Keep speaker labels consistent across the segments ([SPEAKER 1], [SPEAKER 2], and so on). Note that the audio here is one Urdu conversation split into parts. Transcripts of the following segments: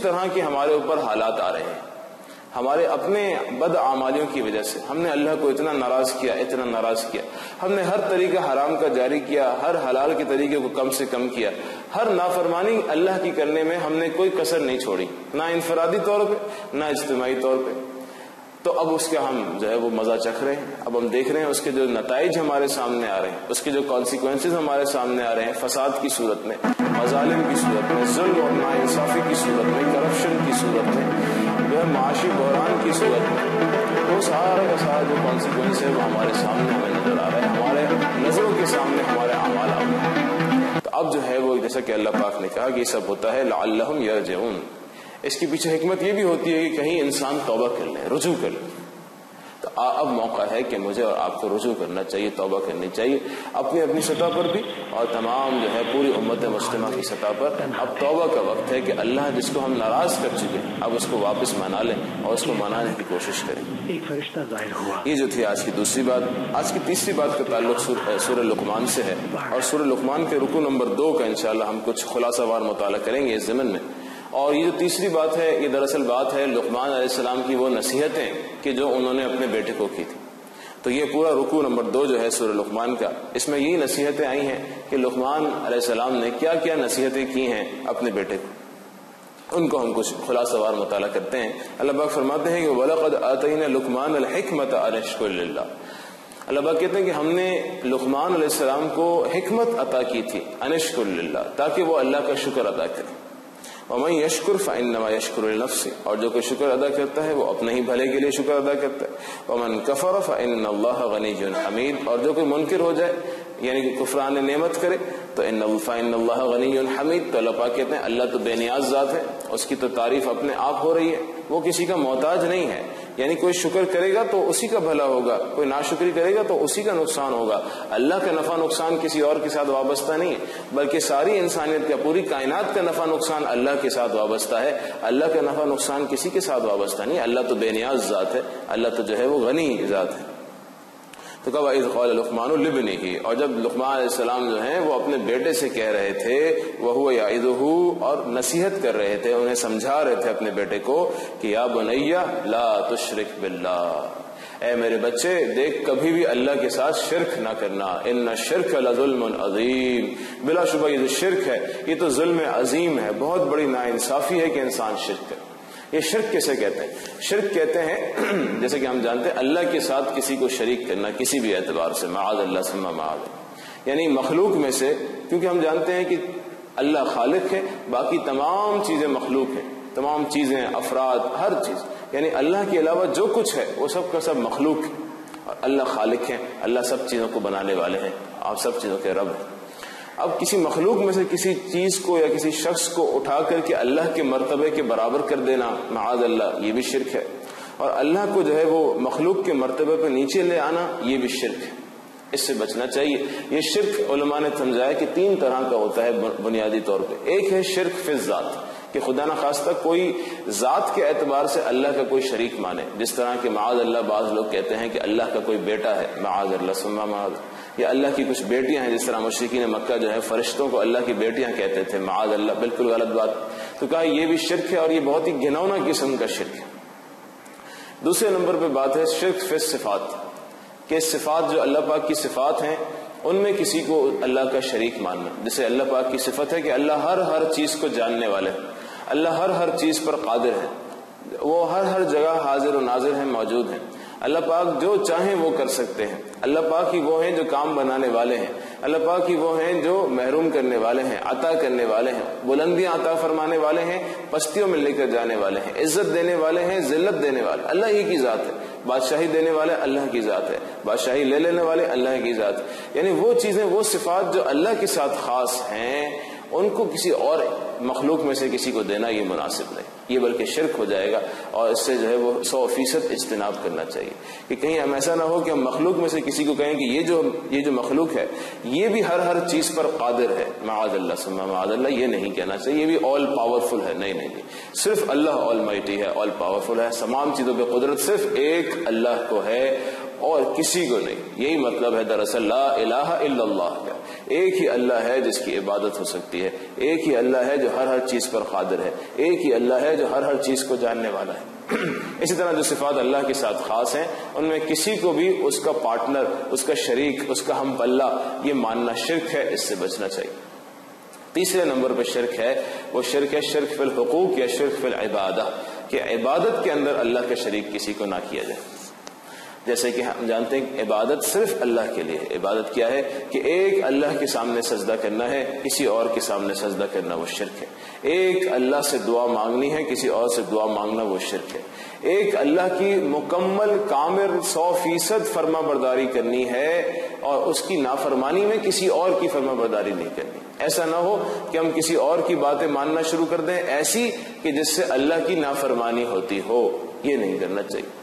[SPEAKER 1] طرح کے ہمارے اوپر حالات آ رہے ہیں، ہمارے اپنے بد اعمالیوں کی وجہ سے ہم نے اللہ کو اتنا ناراض کیا، اتنا ناراض کیا، ہم نے ہر طریقہ حرام کا جاری کیا، ہر حلال کے طریقے کو کم سے کم کیا، ہر نافرمانی اللہ کی کرنے میں ہم نے کوئی کسر نہیں چھوڑی، نہ انفرادی طور پہ نہ اجتماعی طور پہ. تو اب اس کا ہم جو ہے وہ مزہ چکھ رہے ہیں. اب ہم دیکھ رہے ہیں اس کے جو نتائج ہمارے سامنے آ رہے ہیں، اس کے جو کانسیکوینسز ہمارے سامنے آ رہے ہیں، فساد کی صورت میں، مظالم کی صورت میں، ظلم اور ناانصافی کی صورت میں، کرپشن کی صورت میں، جو ہے معاشی بحران کی صورت میں، وہ سارا کا سارا جو کانسیکوینس ہے وہ ہمارے سامنے ہمیں نظر آ رہا ہے، ہمارے نظروں کے سامنے ہمارے اعمال آ رہے ہیں. تو اب جو ہے وہ جیسا کہ اللہ پاک نے کہا کہ یہ سب ہوتا ہے لعلہم یرجعون. اس کے پیچھے حکمت یہ بھی ہوتی ہے کہ کہیں انسان توبہ کر لے، رجوع کر لے. تو اب موقع ہے کہ مجھے اور آپ کو رجوع کرنا چاہیے، توبہ کرنی چاہیے، اپنی سطح پر بھی اور تمام جو ہے پوری امت مسلمہ کی سطح پر. اب توبہ کا وقت ہے کہ اللہ جس کو ہم ناراض کر چکے ہیں اب اس کو واپس منا لیں اور اس کو منانے کی کوشش کریں.
[SPEAKER 2] ایک فرشتہ ظاہر ہوا.
[SPEAKER 1] یہ جو تھی آج کی دوسری بات. آج کی تیسری بات کا تعلق سورہ لقمان سے ہے، اور سورہ لقمان کے رکوع نمبر 2 کا انشاءاللہ ہم کچھ خلاصہ وار مطالعہ کریں گے اس ضمن میں. اور یہ جو تیسری بات ہے یہ دراصل بات ہے لقمان علیہ السلام کی وہ نصیحتیں کہ جو انہوں نے اپنے بیٹے کو کی تھی. تو یہ پورا رکوع نمبر 2 جو ہے سورہ لقمان کا، اس میں یہی نصیحتیں آئی ہیں کہ لقمان علیہ السلام نے کیا کیا نصیحتیں کی ہیں اپنے بیٹے کو. ان کو ہم کچھ خلاصہ وار مطالعہ کرتے ہیں. اللہ پاک فرماتے ہیں کہ وَلَقَدْ آتَيْنَا لُقْمَانَ الْحِكْمَةَ أَنِ اشْكُرْ لِلَّهِ. اللہ پاک کہتے ہیں کہ ہم نے لقمان علیہ السلام کو حکمت عطا کی تھی أَنِ اشْكُرْ لِلَّهِ، تاکہ وہ اللہ کا شکر ادا کرے. وَمَن يَشْكُرْ فَإِنَّمَا يَشْكُرُ لِنَفْسِهِ، اور جو کوئی شکر ادا کرتا ہے وہ اپنے ہی بھلے کے لیے شکر ادا کرتا ہے. وَمَن كَفَرَ فَإِنَّ اللَّهَ غَنِيٌّ حَمِيدٌ، اور جو کوئی منکر ہو جائے یعنی کہ کفران نعمت کرے تو فَإِنَّ اللَّهَ غَنِيٌّ حَمِيدٌ، تو اللہ پاک کہتے ہیں اللہ تو بے نیاز ذات ہے، اس کی تو تعریف اپنے آپ ہو رہی ہے، وہ کسی کا محتاج نہیں ہے. یعنی کوئی شکر کرے گا تو اسی کا بھلا ہوگا، کوئی ناشکری کرے گا تو اسی کا نقصان ہوگا. اللہ کا نفع نقصان کسی اور کے ساتھ وابستہ نہیں ہے، بلکہ ساری انسانیت کا، پوری کائنات کا نفع نقصان اللہ کے ساتھ وابستہ ہے. اللہ کا نفع نقصان کسی کے ساتھ وابستہ نہیں. اللہ تو بے نیاز ذات ہے، اللہ تو جو ہے وہ غنی ذات ہے. تو کہا وَإِذْ قَالَ لُقْمَانُ لِابْنِهِ، اور جب لقمان علیہ السلام جو ہیں وہ اپنے بیٹے سے کہہ رہے تھے وَهُوَ يَعِظُهُ، اور نصیحت کر رہے تھے، انہیں سمجھا رہے تھے اپنے بیٹے کو کہ یا بنیّ لا تشرک باللہ، اے میرے بچے دیکھ کبھی بھی اللہ کے ساتھ شرک نہ کرنا. ان الشرک لظلم عظیم، بلا شبہ یہ جو شرک ہے یہ تو ظلم عظیم ہے، بہت بڑی ناانصافی ہے کہ انسان شرک کرے. یہ شرک کیسے کہتے ہیں؟ شرک کہتے ہیں جیسے کہ ہم جانتے ہیں اللہ کے ساتھ کسی کو شریک کرنا کسی بھی اعتبار سے، معاذ اللہ ثم معاذ، یعنی مخلوق میں سے، کیونکہ ہم جانتے ہیں کہ اللہ خالق ہے، باقی تمام چیزیں مخلوق ہیں، تمام چیزیں، افراد، ہر چیز، یعنی اللہ کے علاوہ جو کچھ ہے وہ سب کا سب مخلوق ہے، اور اللہ خالق ہے، اللہ سب چیزوں کو بنانے والے ہیں، آپ سب چیزوں کے رب ہیں. اب کسی مخلوق میں سے کسی چیز کو یا کسی شخص کو اٹھا کر کے اللہ کے مرتبے کے برابر کر دینا، معاذ اللہ، یہ بھی شرک ہے. اور اللہ کو جو ہے وہ مخلوق کے مرتبے پہ نیچے لے آنا، یہ بھی شرک ہے. اس سے بچنا چاہیے. یہ شرک علماء نے سمجھایا کہ 3 طرح کا ہوتا ہے بنیادی طور پہ. ایک ہے شرک فی الذات، کہ خدا نخواستہ کوئی ذات کے اعتبار سے اللہ کا کوئی شریک مانے، جس طرح کہ معاذ اللہ بعض لوگ کہتے ہیں کہ اللہ کا کوئی بیٹا ہے، معاذ اللہ ثم معاذ، یا اللہ کی کچھ بیٹیاں ہیں، جس طرح مشرکین مکہ جو ہے فرشتوں کو اللہ کی بیٹیاں کہتے تھے، معاذ اللہ، بالکل غلط بات. تو کہا یہ بھی شرک ہے، اور یہ بہت ہی گھنونا قسم کا شرک ہے. دوسرے نمبر پہ بات ہے شرک فی الصفات، کہ صفات جو اللہ پاک کی صفات ہیں ان میں کسی کو اللہ کا شریک ماننا. جیسے اللہ پاک کی صفت ہے کہ اللہ ہر چیز کو جاننے والے ہیں، اللہ ہر چیز پر قادر ہے، وہ ہر جگہ حاضر و ناظر ہیں، موجود ہیں. اللہ پاک جو چاہیں وہ کر سکتے ہیں. اللہ پاک ہی وہ ہیں جو کام بنانے والے ہیں، اللہ پاک ہی وہ ہیں جو محروم کرنے والے ہیں، عطا کرنے والے ہیں، بلندیاں عطا فرمانے والے ہیں، پستیوں میں لے کر جانے والے ہیں، عزت دینے والے ہیں، ذلت دینے والے، اللہ ہی کی ذات ہے. بادشاہی دینے والے اللہ کی ذات ہے، بادشاہی لے لینے والے اللہ کی ذات ہے. یعنی وہ چیزیں، وہ صفات جو اللہ کے ساتھ خاص ہیں، ان کو کسی اور مخلوق میں سے کسی کو دینا یہ مناسب نہیں، یہ بلکہ شرک ہو جائے گا. اور اس سے جو ہے وہ 100% اجتناب کرنا چاہیے کہ کہیں ہم ایسا نہ ہو کہ ہم مخلوق میں سے کسی کو کہیں کہ یہ جو مخلوق ہے یہ بھی ہر چیز پر قادر ہے، معاذ اللہ ثم معاذ اللہ. یہ نہیں کہنا چاہیے یہ بھی آل پاورفل ہے، نہیں، صرف اللہ آل مائٹی ہے، آل پاورفل ہے. تمام چیزوں پہ قدرت صرف ایک اللہ کو ہے. اور کسی کو نہیں. یہی مطلب ہے دراصل لا الہ الا اللہ کا. ایک ہی اللہ ہے جس کی عبادت ہو سکتی ہے, ایک ہی اللہ ہے جو ہر چیز پر قادر ہے, ایک ہی اللہ ہے جو ہر چیز کو جاننے والا ہے. اسی طرح جو صفات اللہ کے ساتھ خاص ہیں ان میں کسی کو بھی اس کا پارٹنر, اس کا شریک, اس کا ہم پلہ یہ ماننا شرک ہے, اس سے بچنا چاہیے. تیسرے نمبر پہ شرک ہے, وہ شرک ہے شرک فی الحقوق یا شرک فی العبادہ, کہ عبادت کے اندر اللہ کا شریک کسی کو نہ کیا جائے. جیسے کہ ہم جانتے ہیں کہ عبادت صرف اللہ کے لیے. عبادت کیا ہے کہ ایک اللہ کے سامنے سجدہ کرنا ہے, کسی اور کے سامنے سجدہ کرنا وہ شرک ہے. ایک اللہ سے دعا مانگنی ہے, کسی اور سے دعا مانگنا وہ شرک ہے. ایک اللہ کی مکمل کامل 100% فرما برداری کرنی ہے اور اس کی نافرمانی میں کسی اور کی فرما برداری نہیں کرنی. ایسا نہ ہو کہ ہم کسی اور کی باتیں ماننا شروع کر دیں ایسی کہ جس سے اللہ کی نافرمانی ہوتی ہو, یہ نہیں کرنا چاہیے.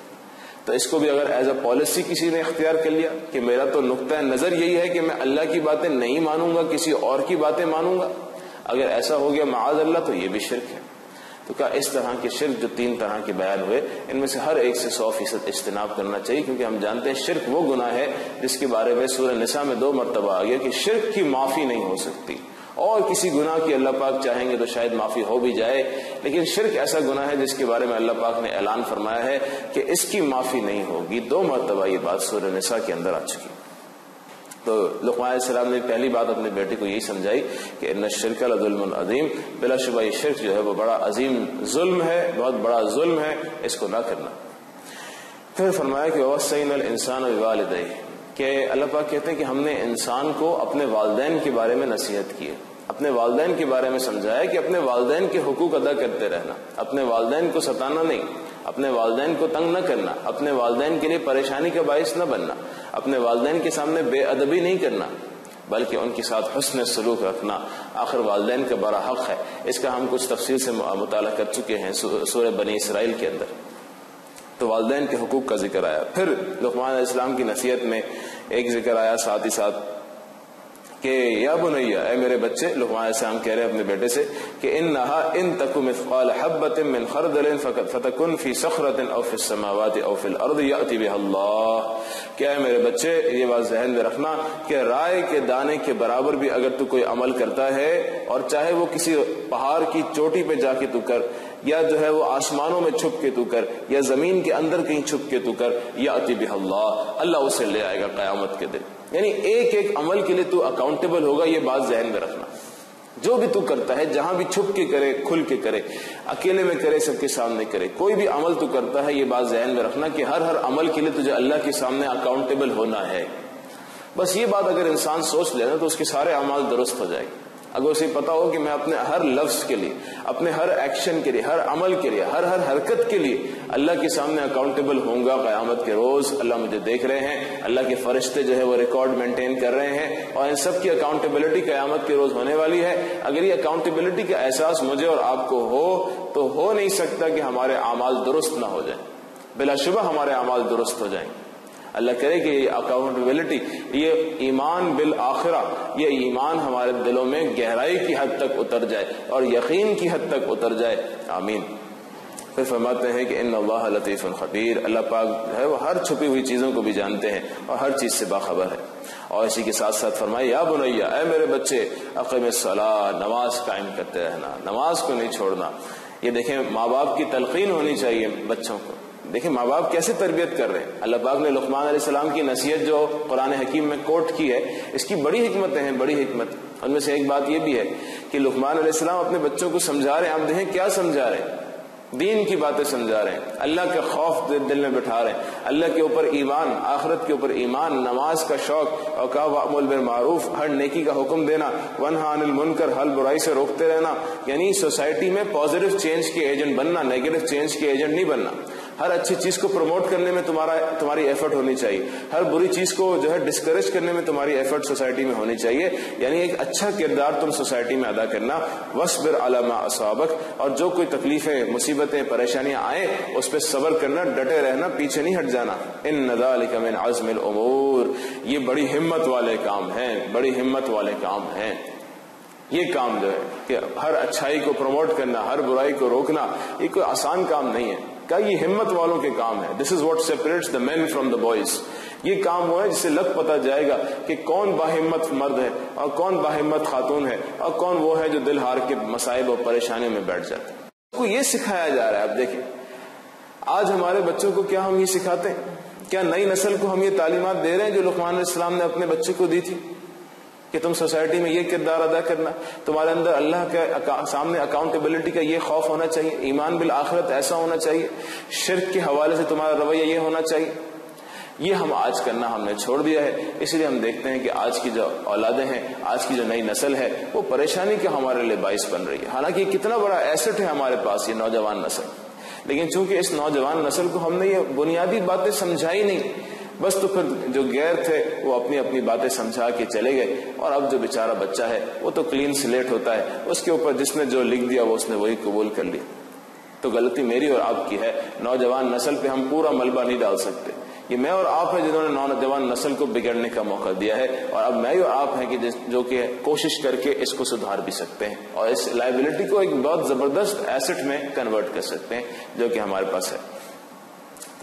[SPEAKER 1] تو اس کو بھی اگر ایز اے پالیسی کسی نے اختیار کر لیا کہ میرا تو نقطہ نظر یہی ہے کہ میں اللہ کی باتیں نہیں مانوں گا, کسی اور کی باتیں مانوں گا, اگر ایسا ہو گیا معاذ اللہ تو یہ بھی شرک ہے. تو کہا اس طرح کے شرک جو 3 طرح کے بیان ہوئے ان میں سے ہر ایک سے 100% اجتناب کرنا چاہیے, کیونکہ ہم جانتے ہیں شرک وہ گناہ ہے جس کے بارے میں سورہ نساء میں 2 مرتبہ آ گیا کہ شرک کی معافی نہیں ہو سکتی. اور کسی گناہ کی اللہ پاک چاہیں گے تو شاید معافی ہو بھی جائے, لیکن شرک ایسا گناہ ہے جس کے بارے میں اللہ پاک نے اعلان فرمایا ہے کہ اس کی معافی نہیں ہوگی. 2 مرتبہ یہ بات سورہ نساء کے اندر آ چکی. تو لقمان علیہ السلام نے پہلی بات اپنے بیٹے کو یہی سمجھائی کہ ان الشرک لظلم عظیم, بلا شبہ یہ شرک جو ہے وہ بڑا عظیم ظلم ہے, بہت بڑا ظلم ہے, اس کو نہ کرنا. پھر فرمایا کہ وصینا الانسان بوالدیہ, کہ اللہ پاک کہتے ہیں کہ ہم نے انسان کو اپنے والدین کے بارے میں نصیحت کی ہے, اپنے والدین کے بارے میں سمجھایا کہ اپنے والدین کے حقوق ادا کرتے رہنا, اپنے والدین کو ستانا نہیں, اپنے والدین کو تنگ نہ کرنا, اپنے والدین کے لیے پریشانی کا باعث نہ بننا, اپنے والدین کے سامنے بے ادبی نہیں کرنا, بلکہ ان کے ساتھ حسن سلوک رکھنا. آخر والدین کا بڑا حق ہے, اس کا ہم کچھ تفصیل سے مطالعہ کر چکے ہیں سورہ بنی اسرائیل کے اندر. تو والدین کے حقوق کا ذکر آیا. پھر لقمان علیہ السلام کی نصیحت میں ایک ذکر آیا ساتھ ہی ساتھ کہ یا بنیا, اے میرے بچے. لقمان علیہ السلام کہہ رہے اپنے بیٹے سے کہ انہا ان تک مثقال حبۃ من خردل فتکن فی صخرۃ او فی السماوات او فی الارض یأتی بها اللہ. کیا ہے میرے بچے, یہ بات ذہن میں رکھنا کہ رائے کے دانے کے برابر بھی اگر تو کوئی عمل کرتا ہے, اور چاہے وہ کسی پہاڑ کی چوٹی پہ جا کے تو کر, یا جو ہے وہ آسمانوں میں چھپ کے تو کر, یا زمین کے اندر کہیں چھپ کے تو کر, یأتی بها اللہ, اللہ اسے لے آئے گا قیامت کے دن. یعنی ایک ایک عمل کے لیے تو اکاؤنٹیبل ہوگا, یہ بات ذہن میں رکھنا. جو بھی تو کرتا ہے, جہاں بھی چھپ کے کرے, کھل کے کرے, اکیلے میں کرے, سب کے سامنے کرے, کوئی بھی عمل تو کرتا ہے, یہ بات ذہن میں رکھنا کہ ہر عمل کے لیے تجھے اللہ کے سامنے اکاؤنٹیبل ہونا ہے. بس یہ بات اگر انسان سوچ لے نا تو اس کے سارے اعمال درست ہو جائے گے. اگر اسے پتا ہو کہ میں اپنے ہر لفظ کے لیے, اپنے ہر ایکشن کے لیے, ہر عمل کے لیے, ہر حرکت کے لیے اللہ کے سامنے اکاؤنٹیبل ہوں گا قیامت کے روز, اللہ مجھے دیکھ رہے ہیں, اللہ کے فرشتے جو ہے وہ ریکارڈ مینٹین کر رہے ہیں, اور ان سب کی اکاؤنٹیبلٹی قیامت کے روز ہونے والی ہے. اگر یہ اکاؤنٹیبلٹی کا احساس مجھے اور آپ کو ہو تو ہو نہیں سکتا کہ ہمارے اعمال درست نہ ہو جائیں. بلا شبہ ہمارے اعمال درست ہو جائیں. اللہ کرے کہ یہ اکاؤنٹیبلٹی, یہ ایمان بالآخرہ, یہ ایمان ہمارے دلوں میں گہرائی کی حد تک اتر جائے اور یقین کی حد تک اتر جائے. آمین. پھر فرماتے ہیں کہ ان اللہ لطیف خبیر, اللہ پاک جو ہے وہ ہر چھپی ہوئی چیزوں کو بھی جانتے ہیں اور ہر چیز سے باخبر ہے. اور اسی کے ساتھ ساتھ فرمائے یا بنیا, اے میرے بچے, اقیم الصلاۃ, نماز قائم کرتے رہنا, نماز کو نہیں چھوڑنا. یہ دیکھیں ماں باپ کی تلقین ہونی چاہیے بچوں کو. دیکھیں ماں باپ کیسے تربیت کر رہے ہیں. اللہ پاک نے لقمان علیہ السلام کی نصیحت جو قرآن حکیم میں کوٹ کی ہے, اس کی بڑی حکمتیں ہیں, بڑی حکمت. ان میں سے ایک بات یہ بھی ہے کہ لقمان علیہ السلام اپنے بچوں کو سمجھا رہے ہیں. آپ دیکھیں کیا سمجھا رہے ہیں, دین کی باتیں سمجھا رہے ہیں, اللہ کا خوف دل میں بٹھا رہے ہیں, اللہ کے اوپر ایمان, آخرت کے اوپر ایمان, نماز کا شوق, اور کہا وامر بالمعروف, ہر نیکی کا حکم دینا, ونہا عن المنکر, ہر برائی سے روکتے رہنا. یعنی سوسائٹی میں پازیٹو چینج کے ایجنٹ بننا, نیگیٹو چینج کے ایجنٹ نہیں بننا. ہر اچھی چیز کو پروموٹ کرنے میں تمہاری ایفرٹ ہونی چاہیے, ہر بری چیز کو جو ہے ڈسکریج کرنے میں تمہاری ایفرٹ سوسائٹی میں ہونی چاہیے. یعنی ایک اچھا کردار تم سوسائٹی میں ادا کرنا. وصبر علی ما اصابک, اور جو کوئی تکلیفیں, مصیبتیں, پریشانیاں آئیں اس پہ صبر کرنا, ڈٹے رہنا, پیچھے نہیں ہٹ جانا. ان ذلک من عزم الامور, یہ بڑی ہمت والے کام ہیں, بڑی ہمت والے کام ہیں. یہ کام جو ہے کہ ہر اچھائی کو پروموٹ کرنا, ہر برائی کو روکنا, یہ کوئی آسان کام نہیں ہے. کہ یہ ہمت والوں کے کام ہے. This is what separates the men from the boys. یہ کام وہ ہے جس سے لگ پتہ جائے گا کہ کون باہمت مرد ہے اور کون باہمت خاتون ہے اور کون وہ ہے جو دل ہار کے مصائب اور پریشانیوں میں بیٹھ جاتا ہے. کو یہ سکھایا جا رہا ہے. اب دیکھیں آج ہمارے بچوں کو کیا ہم یہ سکھاتے ہیں؟ کیا نئی نسل کو ہم یہ تعلیمات دے رہے ہیں جو لقمان علیہ السلام نے اپنے بچے کو دی تھی کہ تم سوسائٹی میں یہ کردار ادا کرنا, تمہارے اندر اللہ کے سامنے اکاؤنٹیبلٹی کا یہ خوف ہونا چاہیے, ایمان بالآخرت ایسا ہونا چاہیے, شرک کے حوالے سے تمہارا رویہ یہ ہونا چاہیے. یہ ہم آج کرنا ہم نے چھوڑ دیا ہے. اس لیے ہم دیکھتے ہیں کہ آج کی جو اولادیں ہیں, آج کی جو نئی نسل ہے, وہ پریشانی کا ہمارے لیے باعث بن رہی ہے. حالانکہ یہ کتنا بڑا ایسٹ ہے ہمارے پاس یہ نوجوان نسل, لیکن چونکہ اس نوجوان نسل کو ہم نے یہ بنیادی باتیں سمجھائی نہیں, بس تو پھر جو غیر تھے وہ اپنی اپنی باتیں سمجھا کے چلے گئے. اور اب جو بیچارہ بچہ ہے وہ تو کلین سلیٹ ہوتا ہے, اس کے اوپر جس نے جو لکھ دیا وہ اس نے وہی قبول کر لیا. تو غلطی میری اور آپ کی ہے. نوجوان نسل پہ ہم پورا ملبہ نہیں ڈال سکتے. یہ میں اور آپ ہیں جنہوں نے نوجوان نسل کو بگڑنے کا موقع دیا ہے, اور اب میں اور آپ ہیں کہ جو کہ کوشش کر کے اس کو سدھار بھی سکتے ہیں اور اس لائبلٹی کو ایک بہت زبردست ایسٹ میں کنورٹ کر سکتے ہیں جو کہ ہمارے پاس ہے.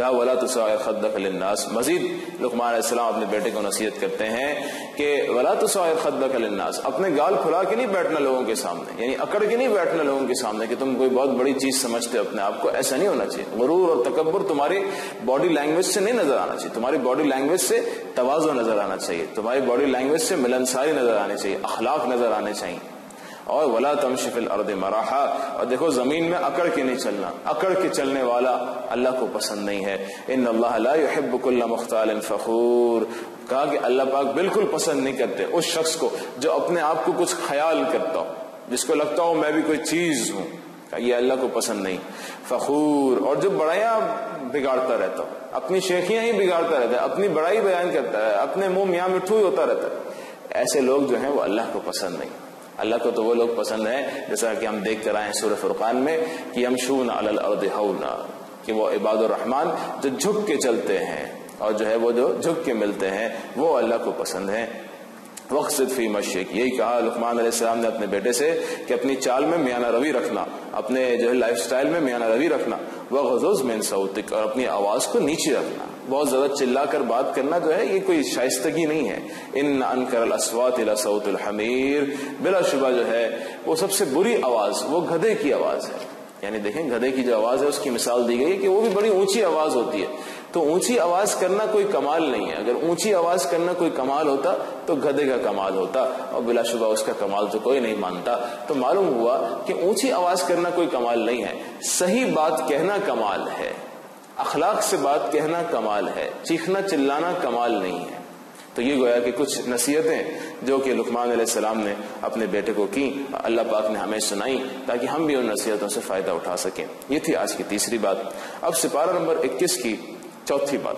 [SPEAKER 1] وَلَا تُسَعِّرْ خَدَّكَ لِلنَّاسِ. مزید لقمان علیہ السلام اپنے بیٹے کو نصیحت کرتے ہیں کہ وَلَا تُسَعِّرْ خَدَّكَ لِلنَّاسِ, اپنے گال پھلا کے نہیں بیٹھنا لوگوں کے سامنے, یعنی اکڑ کے نہیں بیٹھنا لوگوں کے سامنے کہ تم کوئی بہت بڑی چیز سمجھتے ہو اپنے آپ کو. ایسا نہیں ہونا چاہیے. غرور اور تکبر تمہاری باڈی لینگویج سے نہیں نظر آنا چاہیے. تمہاری باڈی لینگویج سے تواضع نظر آنا چاہیے. تمہاری باڈی لینگویج سے ملنساری نظر آنی چاہیے, اخلاق نظر آنے چاہیے. اور ولا تمشی فی الارض مراحا, اور دیکھو زمین میں اکڑ کے نہیں چلنا. اکڑ کے چلنے والا اللہ کو پسند نہیں ہے. ان اللہ لا يحب كل مختال فخور. کہا کہ اللہ پاک بالکل پسند نہیں کرتے اس شخص کو جو اپنے آپ کو کچھ خیال کرتا ہو, جس کو لگتا ہو میں بھی کوئی چیز ہوں. یہ اللہ کو پسند نہیں. فخور, اور جو بڑائیاں بگاڑتا رہتا ہو, اپنی شیخیاں ہی بگاڑتا رہتا ہے, اپنی بڑائی بیان کرتا ہے, اپنے منہ میاں مٹھو ہی ہوتا رہتا ہے. ایسے لوگ جو ہیں وہ اللہ کو پسند نہیں. اللہ کو تو وہ لوگ پسند ہیں جیسا کہ ہم دیکھ کر آئے سورہ فرقان میں کہ یمشون علی الارض ہونا, کہ وہ عباد الرحمن جو جھک کے چلتے ہیں اور جو ہے وہ جو جھک کے ملتے ہیں وہ اللہ کو پسند ہیں. وقصد فی مشیک, یہی کہا لقمان علیہ السلام نے اپنے بیٹے سے کہ اپنی چال میں میانہ روی رکھنا, اپنے جو ہے لائف سٹائل میں میانہ روی رکھنا. وغضض من صوتک, اور اپنی آواز کو نیچے رکھنا. بہت زیادہ چلا کر بات کرنا جو ہے یہ کوئی شائستگی نہیں ہے. ان انکر الاصوات لصوت الحمیر, بلا شبہ جو ہے وہ سب سے بری آواز وہ گدھے کی آواز ہے. یعنی دیکھیں گدھے کی جو آواز ہے اس کی مثال دی گئی ہے کہ وہ بھی بڑی اونچی آواز ہوتی ہے. تو اونچی آواز کرنا کوئی کمال نہیں ہے. اگر اونچی آواز کرنا کوئی کمال ہوتا تو گدھے کا کمال ہوتا, اور بلا شبہ اس کا کمال تو کوئی نہیں مانتا. تو معلوم ہوا کہ اونچی آواز کرنا کوئی کمال نہیں ہے. صحیح بات کہنا کمال ہے, اخلاق سے بات کہنا کمال ہے, چیخنا چلانا کمال نہیں ہے. تو یہ گویا کہ کچھ نصیحتیں جو کہ لقمان علیہ السلام نے اپنے بیٹے کو کی, اللہ پاک نے ہمیں سنائی تاکہ ہم بھی ان نصیحتوں سے فائدہ اٹھا سکیں. یہ تھی آج کی تیسری بات. اب سپارہ نمبر 21 کی چوتھی بات.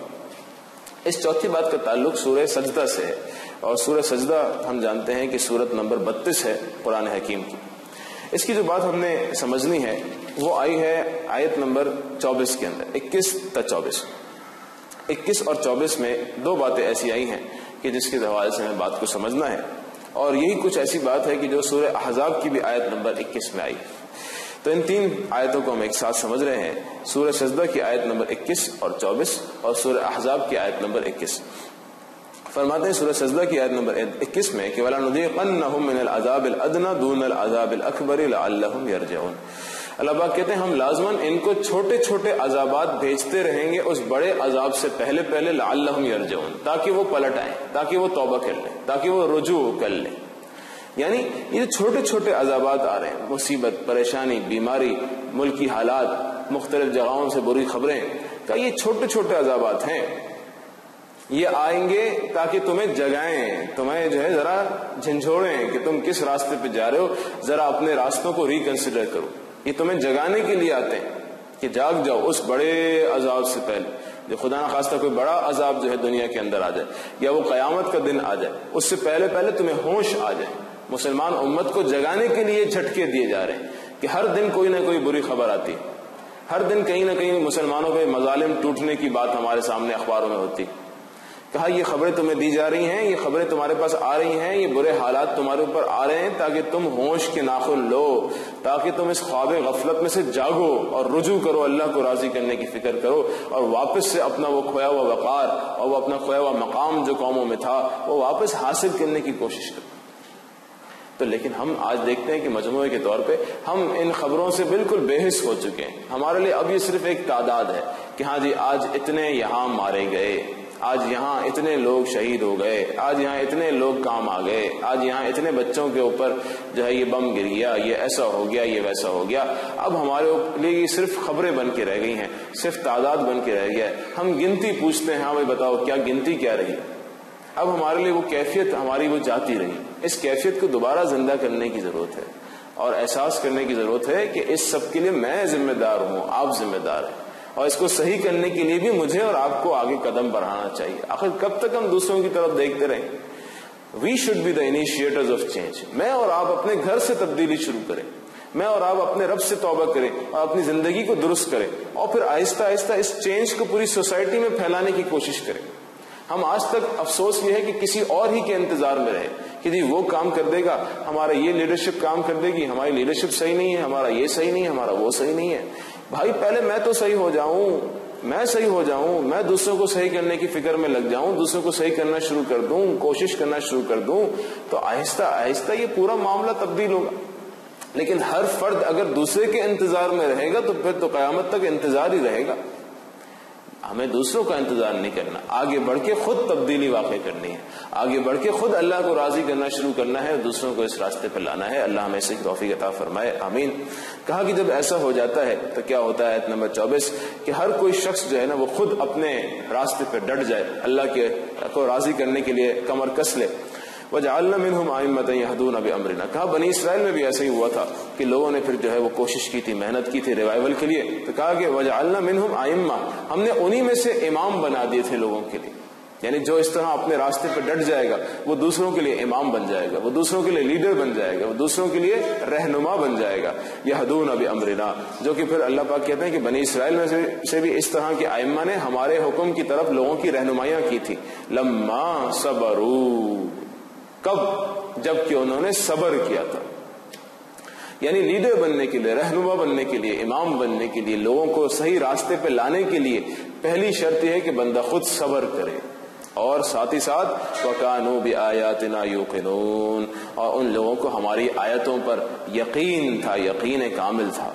[SPEAKER 1] اس چوتھی بات کا تعلق سورہ سجدہ سے ہے, اور سورہ سجدہ ہم جانتے ہیں کہ سورت نمبر 32 ہے قرآن حکیم کی. اس کی جو بات ہم نے سمجھنی ہے وہ آئی ہے آیت نمبر 24 کے اندر, 21 تا 24. 21 اور 24 میں دو باتیں ایسی آئی ہیں کہ جس کے حوالے سے ہمیں بات کو سمجھنا ہے, اور یہی کچھ ایسی بات ہے کہ جو سورہ احزاب کی بھی آیت نمبر 21 میں آئی. تو ان تین آیتوں کو ہم ایک ساتھ سمجھ رہے ہیں, سورہ سجدہ کی آیت نمبر 21 اور 24 اور سورہ احزاب کی آیت نمبر 21. فرماتے ہیں سورہ سجدہ کی آیت نمبر 21 میں کہ وَلَنُذِيقَنَّهُم مِّنَ الْعَذَابِ الْأَدْنَىٰ دُونَ الْعَذَابِ الْأَكْبَرِ لَعَلَّهُمْ يَرْجِعُونَ. اللہ پاک کہتے ہیں ہم لازماً ان کو چھوٹے چھوٹے عذابات بھیجتے رہیں گے اس بڑے عذاب سے پہلے لعلہم یرجعون, تاکہ وہ پلٹ آئیں, تاکہ وہ توبہ کر لیں, تاکہ وہ رجوع کر لیں. یعنی یہ چھوٹے چھوٹے عذابات آ رہے ہیں, مصیبت, پریشانی, بیماری, ملکی حالات, مختلف جگہوں سے بری خبریں, کہ یہ چھوٹے چھوٹے عذابات ہیں. یہ آئیں گے تاکہ تمہیں جگائیں, تمہیں جو ہے ذرا جھنجھوڑیں کہ تم کس راستے پہ جا رہے ہو, ذرا اپنے راستوں کو ریکنسیڈر کرو. یہ تمہیں جگانے کے لیے آتے ہیں کہ جاگ جاؤ اس بڑے عذاب سے پہلے, جو خدا نہ خواستہ کوئی بڑا عذاب جو ہے دنیا کے اندر آ جائے یا وہ قیامت کا دن آ جائے, اس سے پہلے تمہیں ہوش آ جائے. مسلمان امت کو جگانے کے لیے جھٹکے دیے جا رہے ہیں کہ ہر دن کوئی نہ کوئی بری خبر آتی, ہر دن کہیں نہ کہیں مسلمانوں پہ مظالم ٹوٹنے کی بات ہمارے سامنے اخباروں میں ہوتی, کہا یہ خبریں تمہیں دی جا رہی ہیں، یہ خبریں تمہارے پاس آ رہی ہیں، یہ برے حالات تمہارے اوپر آ رہے ہیں تاکہ تم ہوش کے ناخن لو، تاکہ تم اس خواب غفلت میں سے جاگو اور رجوع کرو، اللہ کو راضی کرنے کی فکر کرو، اور واپس سے اپنا وہ کھویا ہوا وقار اور وہ اپنا کھویا ہوا مقام جو قوموں میں تھا وہ واپس حاصل کرنے کی کوشش کرو۔ تو لیکن ہم آج دیکھتے ہیں کہ مجموعے کے طور پہ ہم ان خبروں سے بالکل بے حس ہو چکے ہیں۔ ہمارے لیے اب یہ صرف ایک تعداد ہے کہ ہاں جی آج اتنے یہاں مارے گئے، آج یہاں اتنے لوگ شہید ہو گئے، آج یہاں اتنے لوگ کام آ گئے، آج یہاں اتنے بچوں کے اوپر جو ہے یہ بم گر گیا، یہ ایسا ہو گیا، یہ ویسا ہو گیا۔ اب ہمارے لیے یہ صرف خبریں بن کے رہ گئی ہیں، صرف تعداد بن کے رہ گیا ہے۔ ہم گنتی پوچھتے ہیں، ہاں بھائی بتاؤ کیا گنتی کیا رہی؟ اب ہمارے لیے وہ کیفیت ہماری وہ جاتی رہی۔ اس کیفیت کو دوبارہ زندہ کرنے کی ضرورت ہے اور احساس کرنے کی ضرورت ہے کہ اس سب کے لیے میں ذمہ دار ہوں، آپ ذمہ دار ہیں، اور اس کو صحیح کرنے کے لیے بھی مجھے اور آپ کو آگے قدم بڑھانا چاہیے۔ آخر کب تک ہم دوسروں کی طرف دیکھتے رہیں؟ We should be the initiators of change. میں اور آپ اپنے گھر سے تبدیلی شروع کریں، میں اور آپ اپنے رب سے توبہ کریں اور اپنی زندگی کو درست کریں، اور پھر آہستہ آہستہ اس چینج کو پوری سوسائٹی میں پھیلانے کی کوشش کریں۔ ہم آج تک افسوس یہ ہے کہ کسی اور ہی کے انتظار میں رہے کہ جی وہ کام کر دے گا، ہمارا یہ لیڈرشپ کام کر دے گی، ہماری لیڈرشپ صحیح نہیں ہے، ہمارا یہ صحیح نہیں ہے، ہمارا وہ صحیح نہیں ہے۔ بھائی پہلے میں تو صحیح ہو جاؤں، میں صحیح ہو جاؤں، میں دوسروں کو صحیح کرنے کی فکر میں لگ جاؤں، دوسروں کو صحیح کرنا شروع کر دوں، کوشش کرنا شروع کر دوں، تو آہستہ آہستہ یہ پورا معاملہ تبدیل ہوگا۔ لیکن ہر فرد اگر دوسرے کے انتظار میں رہے گا تو پھر تو قیامت تک انتظار ہی رہے گا۔ ہمیں دوسروں کا انتظار نہیں کرنا، آگے بڑھ کے خود تبدیلی واقع کرنی ہے، آگے بڑھ کے خود اللہ کو راضی کرنا شروع کرنا ہے اور دوسروں کو اس راستے پر لانا ہے۔ اللہ ہمیں سے توفیق عطا فرمائے، آمین۔ کہا کہ جب ایسا ہو جاتا ہے تو کیا ہوتا ہے؟ آیت نمبر 24 کہ ہر کوئی شخص جو ہے نا وہ خود اپنے راستے پہ ڈٹ جائے، اللہ کے کو راضی کرنے کے لیے کمر کس لے۔ وَجَعَلْنَا مِنْهُمْ أَئِمَّةً يَهْدُونَ بِأَمْرِنَا، کہا بنی اسرائیل میں بھی ایسا ہی ہوا تھا کہ لوگوں نے پھر جو ہے وہ کوشش کی تھی، محنت کی تھی ریوائول کے لیے، تو کہا کہ وَجَعَلْنَا مِنْهُمْ أَئِمَّةً، ہم نے انہی میں سے امام بنا دیے تھے لوگوں کے لیے، یعنی جو اس طرح اپنے راستے پہ ڈٹ جائے گا وہ دوسروں کے لیے امام بن جائے گا، وہ دوسروں کے لیے لیڈر بن جائے گا، وہ دوسروں کے لیے رہنما بن جائے گا۔ یہدون بامرنا، جو کہ پھر اللہ پاک کہتے ہیں کہ بنی اسرائیل میں سے بھی اس طرح کے ائمہ نے ہمارے حکم کی طرف لوگوں کی رہنمائیاں کی تھی۔ لما صبروا، کب؟ جب کہ انہوں نے صبر کیا تھا، یعنی لیڈر بننے کے لیے، رہنما بننے کے لیے، امام بننے کے لیے، لوگوں کو صحیح راستے پہ لانے کے لیے پہلی شرط یہ ہے کہ بندہ خود صبر کرے، اور ساتھ ہی ساتھ وَكَانُوا بِآيَاتِنَا يُوقِنُونَ، اور ان لوگوں کو ہماری آیتوں پر یقین تھا، یقین کامل تھا۔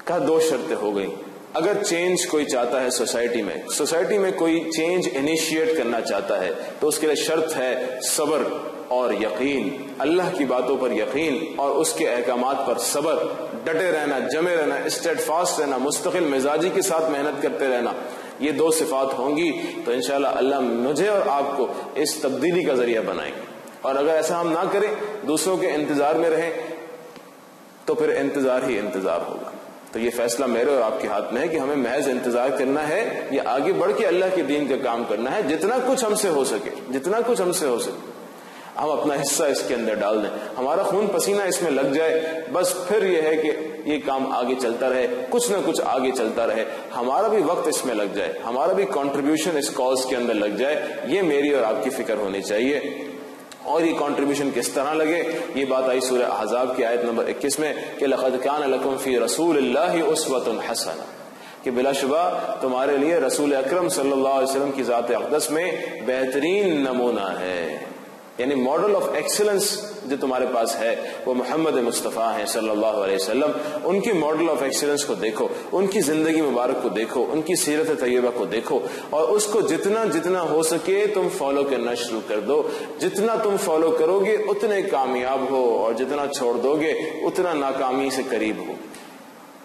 [SPEAKER 1] کہا دو شرطیں ہو گئیں۔ اگر چینج کوئی چاہتا ہے سوسائٹی میں کوئی چینج انیشیٹ کرنا چاہتا ہے تو اس کے لیے شرط ہے صبر اور یقین، اللہ کی باتوں پر یقین اور اس کے احکامات پر صبر، ڈٹے رہنا، جمے رہنا، اسٹیڈ فاسٹ رہنا، مستقل مزاجی کے ساتھ محنت کرتے رہنا۔ یہ دو صفات ہوں گی تو انشاءاللہ اللہ مجھے اور آپ کو اس تبدیلی کا ذریعہ بنائیں گے۔ اور اگر ایسا ہم نہ کریں، دوسروں کے انتظار میں رہیں، تو پھر انتظار ہی انتظار ہوگا۔ تو یہ فیصلہ میرے اور آپ کے ہاتھ میں ہے کہ ہمیں محض انتظار کرنا ہے یا آگے بڑھ کے اللہ کے دین کا کام کرنا ہے، جتنا کچھ ہم سے ہو سکے، جتنا کچھ ہم سے ہو سکے ہم اپنا حصہ اس کے اندر ڈال دیں، ہمارا خون پسینہ اس میں لگ جائے، بس پھر یہ ہے کہ یہ کام آگے چلتا رہے، کچھ نہ کچھ آگے چلتا رہے، ہمارا بھی وقت اس میں لگ جائے، ہمارا بھی کنٹریبیوشن اس کاز کے اندر لگ جائے۔ یہ میری اور آپ کی فکر ہونی چاہیے۔ اور یہ کنٹریبیوشن کس طرح لگے؟ یہ بات آئی سورہ احزاب کی آیت نمبر 21 میں کہ لَقَدْ كَانَ لَكُمْ فِي رَسُولِ اللَّهِ أُسْوَةٌ حَسَنَةٌ، کہ بلا شبہ تمہارے لیے رسول اکرم صلی اللہ علیہ وسلم کی ذات اقدس میں بہترین نمونہ ہے، یعنی ماڈل آف ایکسلنس جو تمہارے پاس ہے وہ محمد مصطفیٰ ہیں صلی اللہ علیہ وسلم۔ ان کی ماڈل آف ایکسلنس کو دیکھو، ان کی زندگی مبارک کو دیکھو، ان کی سیرت طیبہ کو دیکھو، اور اس کو جتنا ہو سکے تم فالو کرنا شروع کر دو۔ جتنا تم فالو کرو گے اتنے کامیاب ہو، اور جتنا چھوڑ دو گے اتنا ناکامی سے قریب ہو۔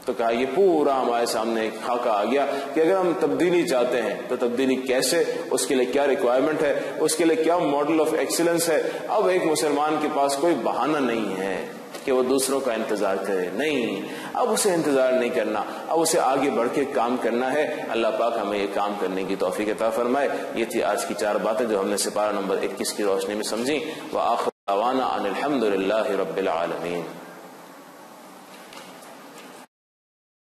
[SPEAKER 1] تو کہا یہ پورا ہمارے سامنے ایک خاکہ آ گیا کہ اگر ہم تبدیلی چاہتے ہیں تو تبدیلی کیسے، اس کے لیے کیا ریکوائرمنٹ ہے، اس کے لیے کیا ماڈل آف ایکسیلنس ہے۔ اب ایک مسلمان کے پاس کوئی بہانہ نہیں ہے کہ وہ دوسروں کا انتظار کرے، نہیں، اب اسے انتظار نہیں کرنا، اب اسے آگے بڑھ کے کام کرنا ہے۔ اللہ پاک ہمیں یہ کام کرنے کی توفیق عطا فرمائے۔ یہ تھی آج کی 4 باتیں جو ہم نے سپارہ نمبر 21 کی روشنی میں سمجھی۔ وآخر دعوانا ان الحمد للہ رب العالمین۔